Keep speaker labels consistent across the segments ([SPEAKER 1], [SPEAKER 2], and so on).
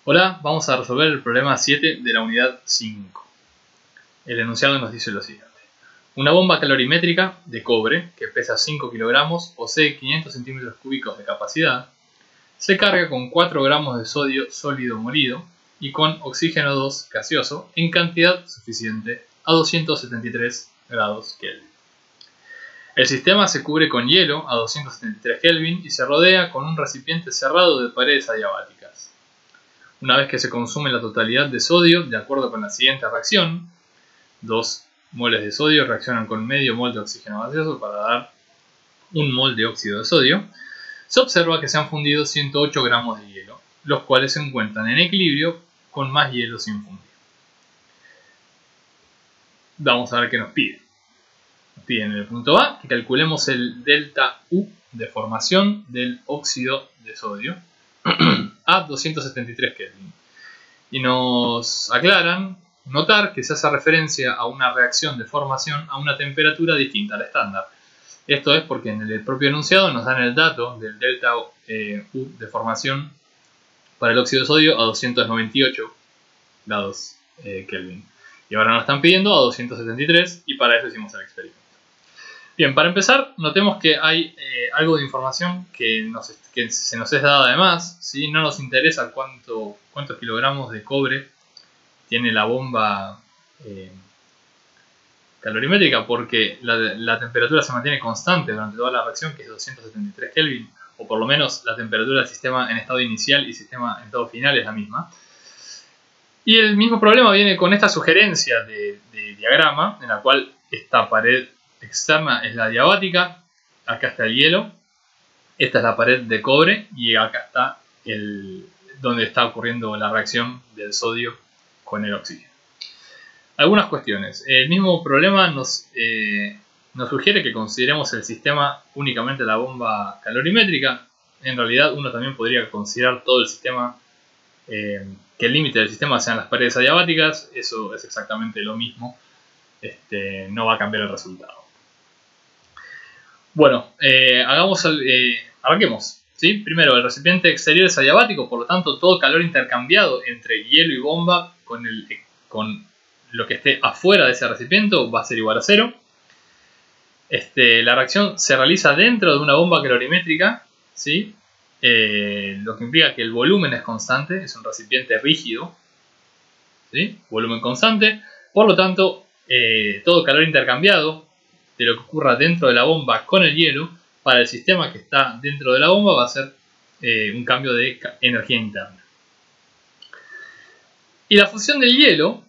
[SPEAKER 1] Hola, vamos a resolver el problema 7 de la unidad 5. El enunciado nos dice lo siguiente. Una bomba calorimétrica de cobre que pesa 5 kilogramos, posee 500 centímetros cúbicos de capacidad, se carga con 4 gramos de sodio sólido molido y con oxígeno 2 gaseoso en cantidad suficiente a 273 grados Kelvin. El sistema se cubre con hielo a 273 Kelvin y se rodea con un recipiente cerrado de paredes adiabáticas. Una vez que se consume la totalidad de sodio, de acuerdo con la siguiente reacción, 2 moles de sodio reaccionan con medio mol de oxígeno gaseoso para dar 1 mol de óxido de sodio, se observa que se han fundido 108 gramos de hielo, los cuales se encuentran en equilibrio con más hielo sin fundir. Vamos a ver qué nos pide. Nos pide en el punto A que calculemos el delta U de formación del óxido de sodio a 273 Kelvin. Y nos aclaran notar que se hace referencia a una reacción de formación a una temperatura distinta al estándar. Esto es porque en el propio enunciado nos dan el dato del delta U de formación para el óxido de sodio a 298 grados Kelvin. Y ahora nos están pidiendo a 273 y para eso hicimos el experimento. Bien, para empezar, notemos que hay algo de información que se nos es dada además, ¿sí? No nos interesa cuántos kilogramos de cobre tiene la bomba calorimétrica, porque la temperatura se mantiene constante durante toda la reacción, que es 273 Kelvin, o por lo menos la temperatura del sistema en estado inicial y sistema en estado final es la misma. Y el mismo problema viene con esta sugerencia de diagrama, en la cual esta pared externa es la adiabática, acá está el hielo, esta es la pared de cobre y acá está donde está ocurriendo la reacción del sodio con el oxígeno. Algunas cuestiones. El mismo problema nos sugiere que consideremos el sistema únicamente la bomba calorimétrica. En realidad uno también podría considerar todo el sistema, que el límite del sistema sean las paredes adiabáticas. Eso es exactamente lo mismo. No va a cambiar el resultado. Bueno, arranquemos. ¿Sí? Primero, el recipiente exterior es adiabático, por lo tanto todo calor intercambiado entre hielo y bomba con lo que esté afuera de ese recipiente va a ser igual a 0. La reacción se realiza dentro de una bomba calorimétrica, ¿sí? Lo que implica que el volumen es constante, es un recipiente rígido, ¿sí? Volumen constante, por lo tanto todo calor intercambiado de lo que ocurra dentro de la bomba con el hielo para el sistema que está dentro de la bomba va a ser un cambio de energía interna. Y la fusión del hielo,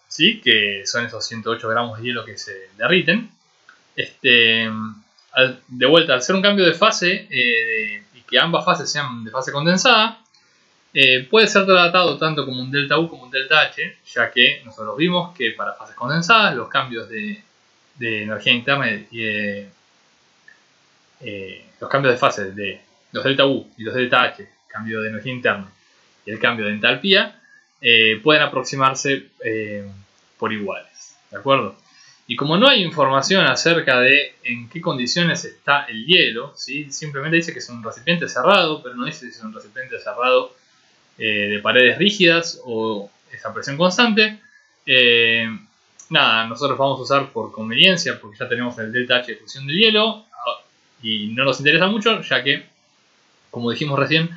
[SPEAKER 1] ¿sí? Que son esos 108 gramos de hielo que se derriten, de vuelta, al ser un cambio de fase y que ambas fases sean de fase condensada, puede ser tratado tanto como un delta U como un delta H, ya que nosotros vimos que para fases condensadas los cambios de energía interna y los cambios de fase de los delta U y los delta H, cambio de energía interna y el cambio de entalpía, pueden aproximarse por iguales, ¿de acuerdo? Y como no hay información acerca de en qué condiciones está el hielo, ¿sí? Simplemente dice que es un recipiente cerrado, pero no dice si es un recipiente cerrado de paredes rígidas o esa presión constante. Nada, nosotros vamos a usar por conveniencia, porque ya tenemos el delta H de fusión del hielo y no nos interesa mucho, ya que, como dijimos recién,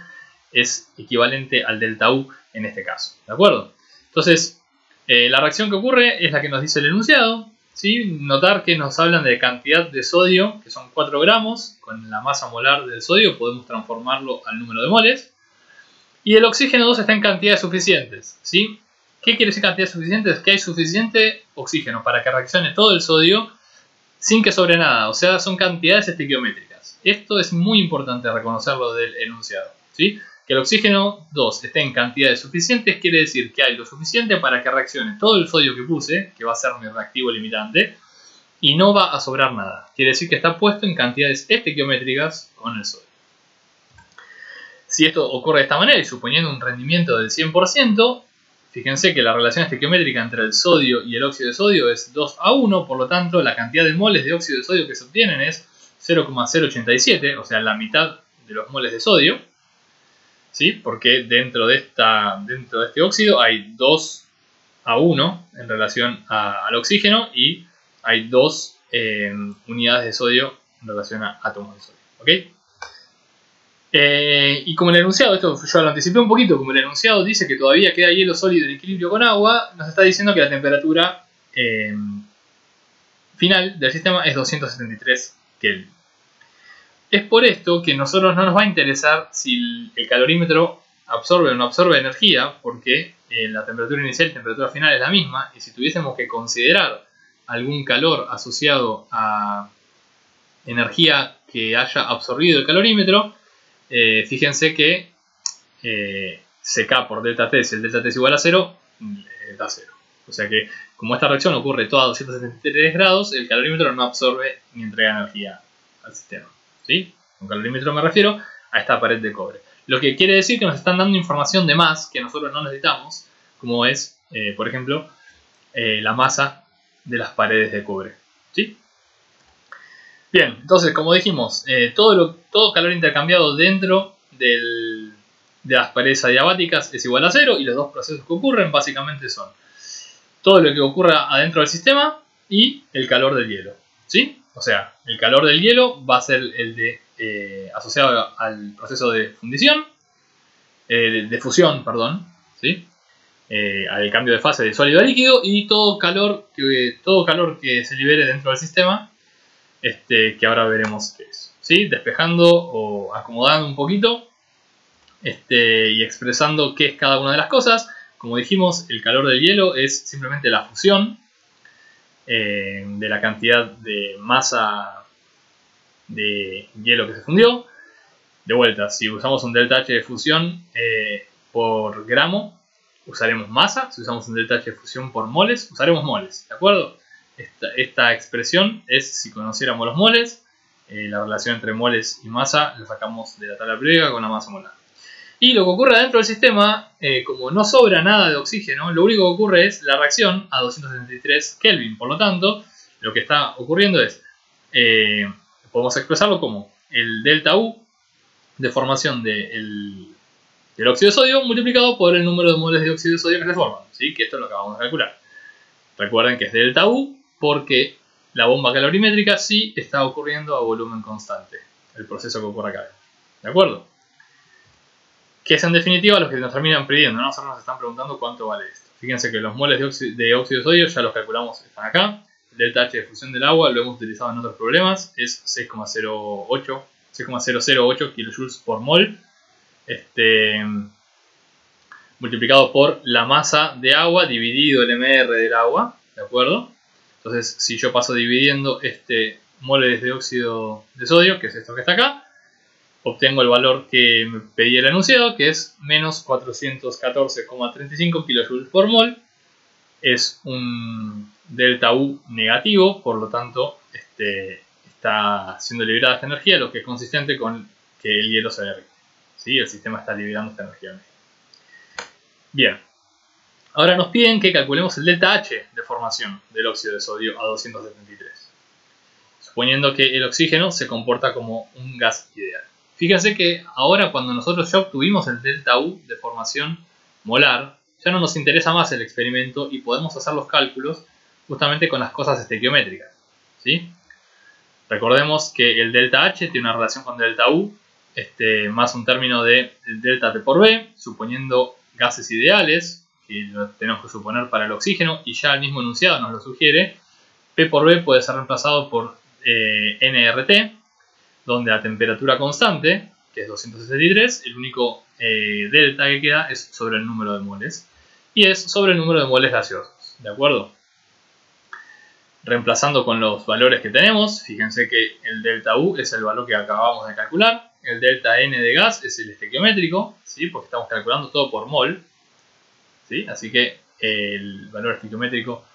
[SPEAKER 1] es equivalente al delta U en este caso, ¿de acuerdo? Entonces, la reacción que ocurre es la que nos dice el enunciado, ¿sí? Notar que nos hablan de cantidad de sodio, que son 4 gramos, con la masa molar del sodio podemos transformarlo al número de moles, y el oxígeno 2 está en cantidades suficientes, ¿sí? ¿Qué quiere decir cantidades suficientes? Que hay suficiente oxígeno para que reaccione todo el sodio sin que sobre nada, o sea, son cantidades estequiométricas. Esto es muy importante reconocerlo del enunciado, ¿sí? Que el oxígeno 2 esté en cantidades suficientes quiere decir que hay lo suficiente para que reaccione todo el sodio que puse, que va a ser mi reactivo limitante, y no va a sobrar nada. Quiere decir que está puesto en cantidades estequiométricas con el sodio. Si esto ocurre de esta manera y suponiendo un rendimiento del 100%, fíjense que la relación estequiométrica entre el sodio y el óxido de sodio es 2:1, por lo tanto la cantidad de moles de óxido de sodio que se obtienen es 0,087, o sea, la mitad de los moles de sodio. ¿sí? Porque dentro de este óxido hay 2:1 en relación al oxígeno y hay 2 unidades de sodio en relación a átomos de sodio. ¿Ok? Y como el enunciado, esto yo lo anticipé un poquito, como el enunciado dice que todavía queda hielo sólido en equilibrio con agua, nos está diciendo que la temperatura final del sistema es 273 Kelvin. Es por esto que a nosotros no nos va a interesar si el calorímetro absorbe o no absorbe energía, porque la temperatura inicial y la temperatura final es la misma, y si tuviésemos que considerar algún calor asociado a energía que haya absorbido el calorímetro, fíjense que CK por delta T, si el delta T es igual a 0, da 0. O sea que como esta reacción ocurre toda a 273 grados, el calorímetro no absorbe ni entrega energía al sistema. ¿Sí? Con calorímetro me refiero a esta pared de cobre. Lo que quiere decir que nos están dando información de más que nosotros no necesitamos, como es, por ejemplo, la masa de las paredes de cobre. ¿Sí? Bien, entonces, como dijimos, todo calor intercambiado dentro de las paredes adiabáticas es igual a 0, y los dos procesos que ocurren básicamente son todo lo que ocurra adentro del sistema y el calor del hielo. ¿Sí? O sea, el calor del hielo va a ser el de asociado al proceso de fundición, de fusión, perdón, ¿sí? Al cambio de fase de sólido a líquido, y todo calor que se libere dentro del sistema, que ahora veremos qué es, ¿sí? Despejando o acomodando un poquito y expresando qué es cada una de las cosas. Como dijimos, el calor del hielo es simplemente la fusión de la cantidad de masa de hielo que se fundió. De vuelta, si usamos un delta H de fusión por gramo, usaremos masa. Si usamos un delta H de fusión por moles, usaremos moles. ¿De acuerdo? Esta expresión es si conociéramos los moles. La relación entre moles y masa la sacamos de la tabla periódica con la masa molar. Y lo que ocurre dentro del sistema, como no sobra nada de oxígeno, lo único que ocurre es la reacción a 273 Kelvin. Por lo tanto, lo que está ocurriendo es, podemos expresarlo como el delta U de formación del óxido de sodio multiplicado por el número de moles de óxido de sodio que se forman, ¿sí? Que esto es lo que vamos a calcular. Recuerden que es delta U porque la bomba calorimétrica sí está ocurriendo a volumen constante, el proceso que ocurre acá. ¿De acuerdo? Que es en definitiva los que nos terminan pidiendo, ¿no? Nosotros nos están preguntando cuánto vale esto. Fíjense que los moles de óxido de sodio ya los calculamos, están acá. El delta H de fusión del agua lo hemos utilizado en otros problemas, es 6,008 kilojoules por mol, multiplicado por la masa de agua dividido el mR del agua, ¿de acuerdo? Entonces, si yo paso dividiendo moles de óxido de sodio, que es esto que está acá, obtengo el valor que me pedí el enunciado, que es menos 414,35 kilojoules por mol. Es un delta U negativo, por lo tanto está siendo liberada esta energía, lo que es consistente con que el hielo se derrite. ¿Sí? El sistema está liberando esta energía. Bien, ahora nos piden que calculemos el delta H de formación del óxido de sodio a 273, suponiendo que el oxígeno se comporta como un gas ideal. Fíjense que ahora, cuando nosotros ya obtuvimos el delta U de formación molar, ya no nos interesa más el experimento y podemos hacer los cálculos justamente con las cosas estequiométricas, ¿sí? Recordemos que el delta H tiene una relación con delta U más un término de delta T por B, suponiendo gases ideales, que lo tenemos que suponer para el oxígeno, y ya el mismo enunciado nos lo sugiere. P por B puede ser reemplazado por nRT, donde a temperatura constante, que es 263, el único delta que queda es sobre el número de moles, y es sobre el número de moles gaseosos, ¿de acuerdo? Reemplazando con los valores que tenemos, fíjense que el delta U es el valor que acabamos de calcular, el delta N de gas es el estequiométrico, ¿sí? Porque estamos calculando todo por mol, ¿sí? Así que el valor estequiométrico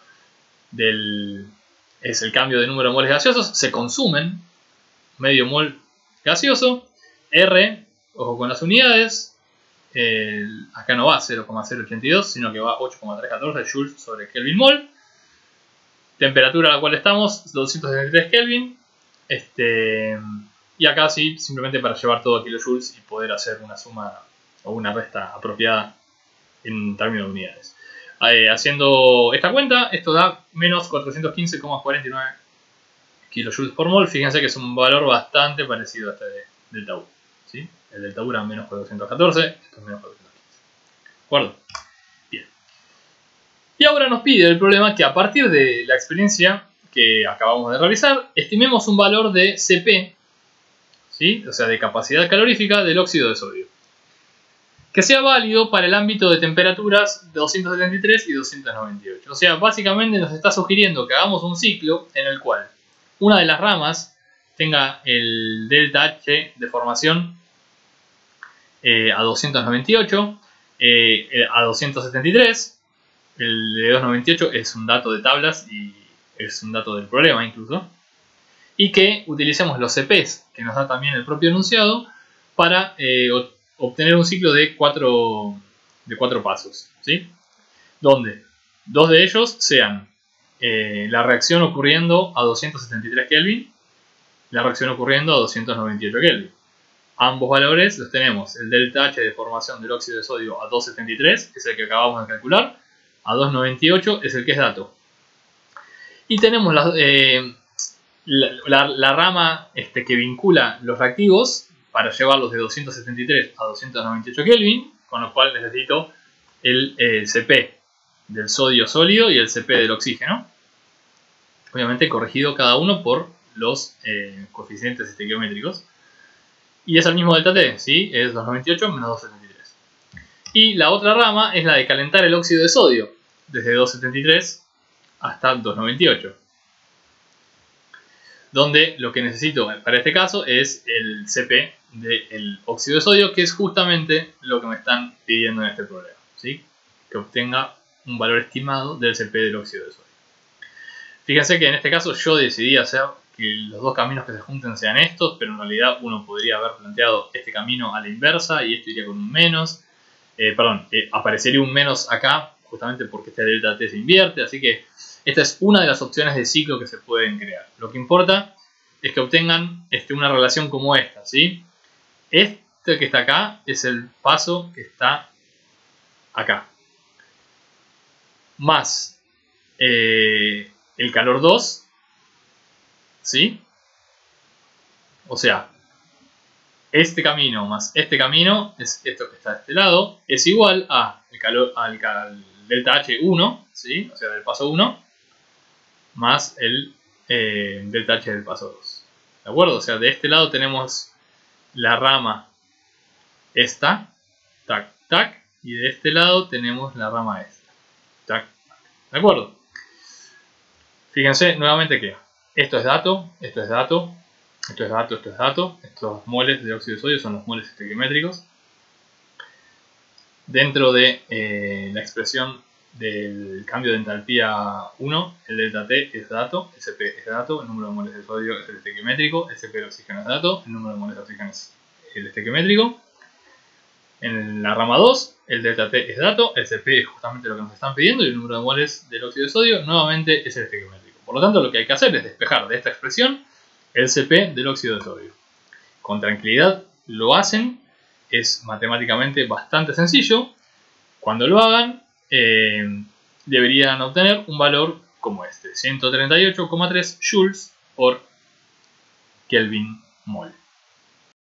[SPEAKER 1] es el cambio de número de moles gaseosos, se consumen medio mol gaseoso. R, ojo con las unidades, acá no va 0,082, sino que va 8,314 joules sobre Kelvin mol. Temperatura a la cual estamos, 273 Kelvin. Y acá sí, simplemente para llevar todo a kilojoules y poder hacer una suma o una resta apropiada en términos de unidades. Haciendo esta cuenta, esto da menos 415,49 kilojoules por mol. Fíjense que es un valor bastante parecido a este delta U, ¿sí? El delta U era menos 414, esto es menos 415. ¿De acuerdo? Bien. Y ahora nos pide el problema que a partir de la experiencia que acabamos de realizar, estimemos un valor de Cp, ¿sí? O sea, de capacidad calorífica del óxido de sodio, que sea válido para el ámbito de temperaturas 273 y 298. O sea, básicamente nos está sugiriendo que hagamos un ciclo en el cual una de las ramas tenga el delta H de formación a 298, a 273. El de 298 es un dato de tablas y es un dato del problema incluso. Y que utilicemos los CPs, que nos da también el propio enunciado, para obtener un ciclo de 4 pasos, ¿sí? Donde dos de ellos sean la reacción ocurriendo a 273 Kelvin, la reacción ocurriendo a 298 Kelvin. Ambos valores los tenemos. El delta H de formación del óxido de sodio a 273 es el que acabamos de calcular, a 298 es el que es dato. Y tenemos la rama que vincula los reactivos para llevarlos de 273 a 298 Kelvin, con lo cual necesito el Cp del sodio sólido y el Cp del oxígeno, obviamente corregido cada uno por los coeficientes estequiométricos, y es el mismo delta T, ¿sí? Es 298 menos 273. Y la otra rama es la de calentar el óxido de sodio desde 273 hasta 298, donde lo que necesito para este caso es el Cp del óxido de sodio, que es justamente lo que me están pidiendo en este problema, ¿sí? Que obtenga un valor estimado del Cp del óxido de sodio. Fíjense que en este caso yo decidí hacer que los dos caminos que se junten sean estos, pero en realidad uno podría haber planteado este camino a la inversa y esto iría con un menos. Aparecería un menos acá justamente porque este delta T se invierte, así que esta es una de las opciones de ciclo que se pueden crear. Lo que importa es que obtengan una relación como esta, ¿sí? Este que está acá es el paso que está acá, más el calor 2, ¿sí? O sea, este camino más este camino, es esto que está de este lado, es igual a al delta H1, ¿sí? O sea, del paso 1, más el delta H del paso 2. ¿De acuerdo? O sea, de este lado tenemos la rama esta, tac, tac, y de este lado tenemos la rama esta, tac, tac. ¿De acuerdo? Fíjense nuevamente que esto es dato, esto es dato, esto es dato, esto es dato. Estos moles de óxido de sodio son los moles estequiométricos. Dentro de la expresión del cambio de entalpía 1, el delta T es dato, el Cp es dato, el número de moles de sodio es el estequiométrico, el Cp del oxígeno es dato, el número de moles de oxígeno es el estequiométrico. En la rama 2, el delta T es dato, el Cp es justamente lo que nos están pidiendo y el número de moles del óxido de sodio nuevamente es el estequiométrico. Por lo tanto, lo que hay que hacer es despejar de esta expresión el Cp del óxido de sodio. Con tranquilidad lo hacen, es matemáticamente bastante sencillo. Cuando lo hagan, deberían obtener un valor como este, 138,3 joules por Kelvin mol.